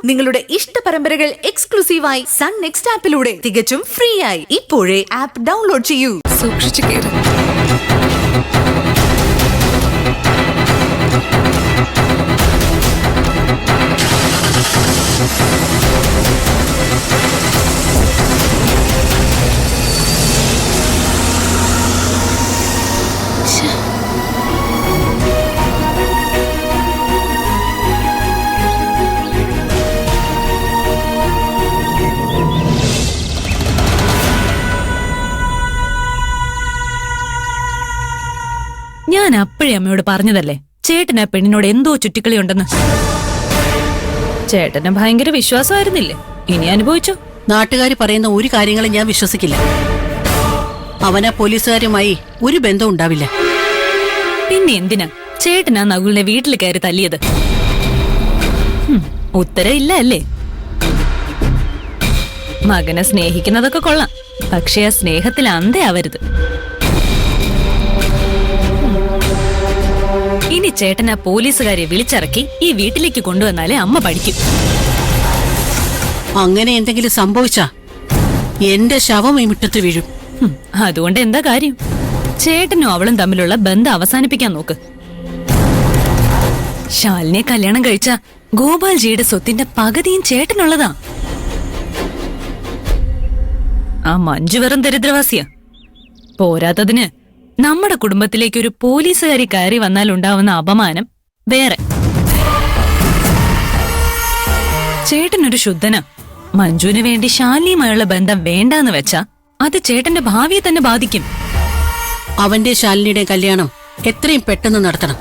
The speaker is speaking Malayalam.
നിങ്ങളുടെ ഇഷ്ട പരമ്പരകൾ എക്സ്ക്ലൂസീവായി സൺ നെക്സ്റ്റ് ആപ്പിലൂടെ തികച്ചും ഫ്രീ ആയി ഇപ്പോഴേ ആപ്പ് ഡൗൺലോഡ് ചെയ്യൂ. സൂക്ഷിച്ചു കേറ്. ഞാൻ അപ്പോഴേ അമ്മയോട് പറഞ്ഞതല്ലേ, ചേട്ടന് ആ പെണ്ണിനോട് എന്തോ ചുറ്റിക്കളി ഉണ്ടെന്ന്. ചേട്ടന് ഭയങ്കര വിശ്വാസമായിരുന്നില്ലേ? ഇനി അനുഭവിച്ചു. നാട്ടുകാർ പറയുന്ന ഒരു കാര്യങ്ങളും ഞാൻ വിശ്വസിക്കില്ല. അവനാ പോലീസുകാരുമായി ഒരു ബന്ധവും ഉണ്ടാവില്ല. പിന്നെ എന്തിനാ ചേട്ടനാ നകുലിനെ വീട്ടിൽ കയറി തല്ലിയത്? ഉത്തരം ഇല്ല അല്ലേ? മകനെ സ്നേഹിക്കുന്നതൊക്കെ കൊള്ളാം, പക്ഷെ ആ സ്നേഹത്തിൽ അന്തയാവരുത്. ഇനി ചേട്ടൻ ആ പോലീസുകാരെ വിളിച്ചിറക്കി ഈ വീട്ടിലേക്ക് കൊണ്ടുവന്നാലേ അമ്മ പഠിക്കും. അങ്ങനെ എന്തെങ്കിലും സംഭവിച്ചാ എന്റെ ശവം ഈ മുറ്റത്ത് വീഴും. അതുകൊണ്ട് എന്താ കാര്യം? ചേട്ടനും അവളും തമ്മിലുള്ള ബന്ധം അവസാനിപ്പിക്കാൻ നോക്ക്. ശാലിനെ കല്യാണം കഴിച്ച ഗോപാൽജിയുടെ സ്വത്തിന്റെ പകുതിയും ചേട്ടനുള്ളതാ. ആ മഞ്ജു വെറും ദരിദ്രവാസിയാ. പോരാത്തതിന് നമ്മുടെ കുടുംബത്തിലേക്ക് ഒരു പോലീസുകാരി കയറി വന്നാൽ ഉണ്ടാവുന്ന അപമാനം വേറെ. ചേട്ടനൊരു ശുദ്ധനാ. മഞ്ജുവിന് വേണ്ടി ശാലിനിയുമായുള്ള ബന്ധം വേണ്ടാന്ന് വെച്ചാ അത് ചേട്ടന്റെ ഭാവിയെ തന്നെ ബാധിക്കും. അവന്റെ ശാലിനിയുടെ കല്യാണം എത്രയും പെട്ടെന്ന് നടത്തണം.